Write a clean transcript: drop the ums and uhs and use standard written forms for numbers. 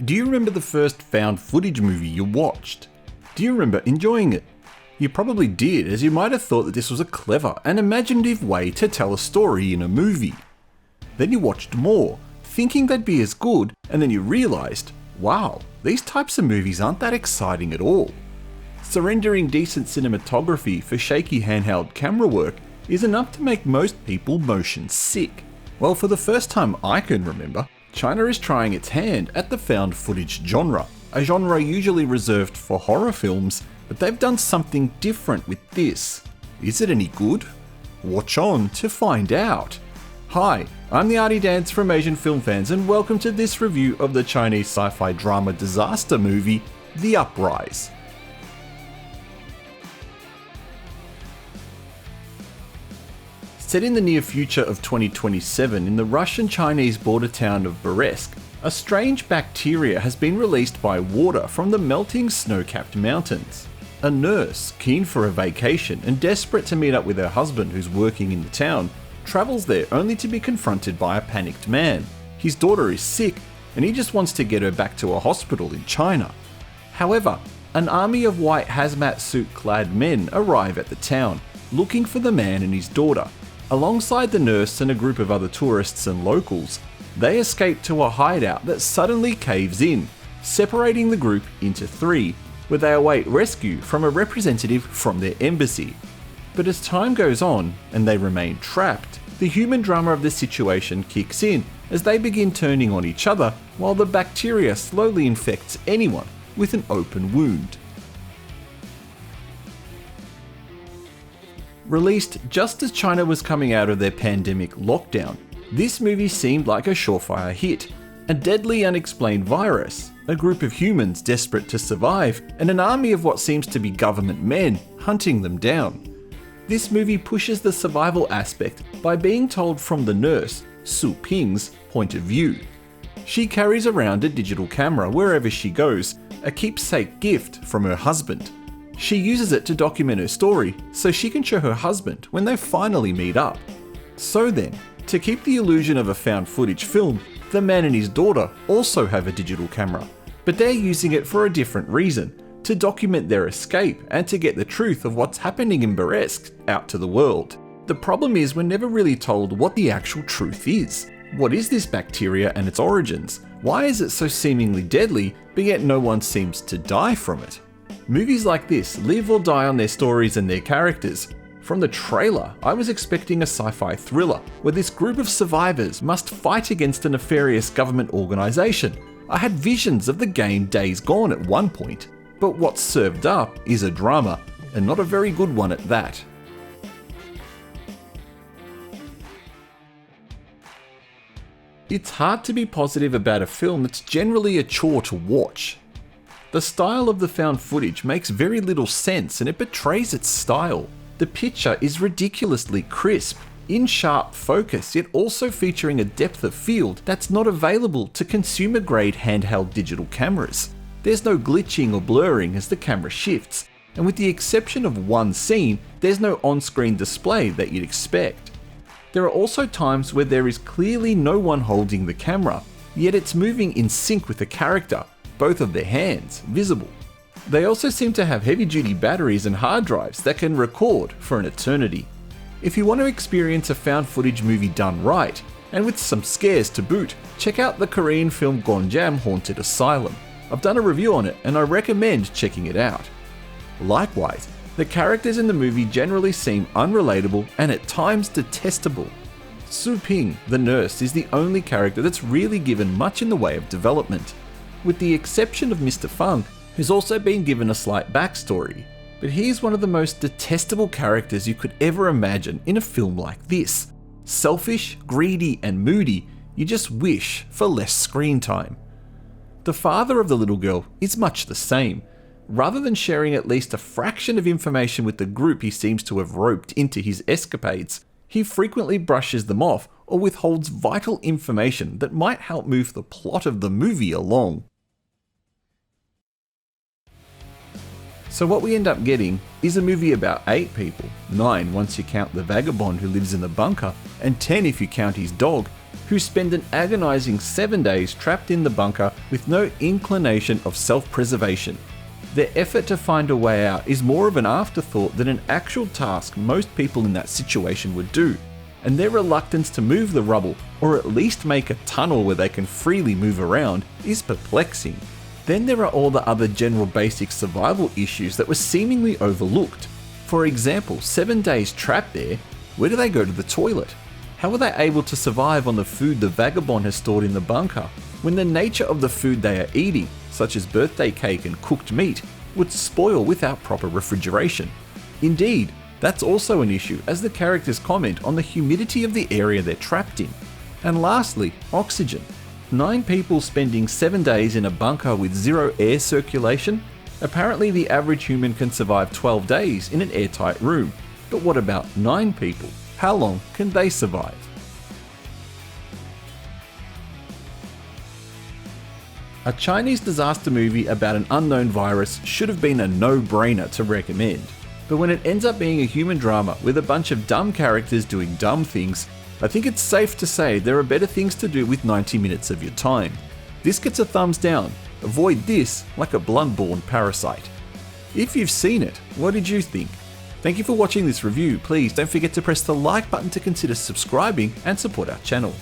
Do you remember the first found footage movie you watched? Do you remember enjoying it? You probably did, as you might have thought that this was a clever and imaginative way to tell a story in a movie. Then you watched more, thinking they'd be as good, and then you realised, wow, these types of movies aren't that exciting at all. Surrendering decent cinematography for shaky handheld camera work is enough to make most people motion sick. Well, for the first time I can remember, China is trying its hand at the found footage genre, a genre usually reserved for horror films, but they've done something different with this. Is it any good? Watch on to find out. Hi, I'm the Artie Dance from Asian Film Fans, and welcome to this review of the Chinese sci-fi drama disaster movie, The Uprise. Set in the near future of 2027 in the Russian-Chinese border town of Brest, a strange bacteria has been released by water from the melting snow-capped mountains. A nurse, keen for a vacation and desperate to meet up with her husband who's working in the town, travels there only to be confronted by a panicked man. His daughter is sick and he just wants to get her back to a hospital in China. However, an army of white hazmat suit-clad men arrive at the town, looking for the man and his daughter. Alongside the nurse and a group of other tourists and locals, they escape to a hideout that suddenly caves in, separating the group into three, where they await rescue from a representative from their embassy. But as time goes on and they remain trapped, the human drama of the situation kicks in as they begin turning on each other while the bacteria slowly infects anyone with an open wound. Released just as China was coming out of their pandemic lockdown, this movie seemed like a surefire hit. A deadly unexplained virus, a group of humans desperate to survive, and an army of what seems to be government men hunting them down. This movie pushes the survival aspect by being told from the nurse, Su Ping's, point of view. She carries around a digital camera wherever she goes, a keepsake gift from her husband. She uses it to document her story so she can show her husband when they finally meet up. So then, to keep the illusion of a found footage film, the man and his daughter also have a digital camera, but they're using it for a different reason, to document their escape and to get the truth of what's happening in Brest out to the world. The problem is we're never really told what the actual truth is. What is this bacteria and its origins? Why is it so seemingly deadly, but yet no one seems to die from it? Movies like this live or die on their stories and their characters. From the trailer, I was expecting a sci-fi thriller, where this group of survivors must fight against a nefarious government organisation. I had visions of the game Days Gone at one point, but what's served up is a drama, and not a very good one at that. It's hard to be positive about a film that's generally a chore to watch. The style of the found footage makes very little sense and it betrays its style. The picture is ridiculously crisp, in sharp focus, yet also featuring a depth of field that's not available to consumer-grade handheld digital cameras. There's no glitching or blurring as the camera shifts, and with the exception of one scene, there's no on-screen display that you'd expect. There are also times where there is clearly no one holding the camera, yet it's moving in sync with the character, both of their hands visible. They also seem to have heavy-duty batteries and hard drives that can record for an eternity. If you want to experience a found footage movie done right, and with some scares to boot, check out the Korean film Gonjam Haunted Asylum. I've done a review on it and I recommend checking it out. Likewise, the characters in the movie generally seem unrelatable and at times detestable. Su Ping, the nurse, is the only character that's really given much in the way of development, with the exception of Mr. Feng, who's also been given a slight backstory. But he's one of the most detestable characters you could ever imagine in a film like this. Selfish, greedy, and moody, you just wish for less screen time. The father of the little girl is much the same. Rather than sharing at least a fraction of information with the group he seems to have roped into his escapades, he frequently brushes them off or withholds vital information that might help move the plot of the movie along. So what we end up getting is a movie about 8 people, 9 once you count the vagabond who lives in the bunker, and 10 if you count his dog, who spend an agonizing 7 days trapped in the bunker with no inclination of self-preservation. Their effort to find a way out is more of an afterthought than an actual task most people in that situation would do, and their reluctance to move the rubble, or at least make a tunnel where they can freely move around, is perplexing. Then there are all the other general basic survival issues that were seemingly overlooked. For example, 7 days trapped there, where do they go to the toilet? How are they able to survive on the food the vagabond has stored in the bunker, when the nature of the food they are eating, such as birthday cake and cooked meat, would spoil without proper refrigeration? Indeed, that's also an issue, as the characters comment on the humidity of the area they're trapped in. And lastly, oxygen. 9 people spending 7 days in a bunker with zero air circulation? Apparently the average human can survive 12 days in an airtight room. But what about 9 people? How long can they survive? A Chinese disaster movie about an unknown virus should have been a no-brainer to recommend. But when it ends up being a human drama with a bunch of dumb characters doing dumb things, I think it's safe to say there are better things to do with 90 minutes of your time. This gets a thumbs down. Avoid this like a blood-borne parasite. If you've seen it, what did you think? Thank you for watching this review. Please don't forget to press the like button to consider subscribing and support our channel.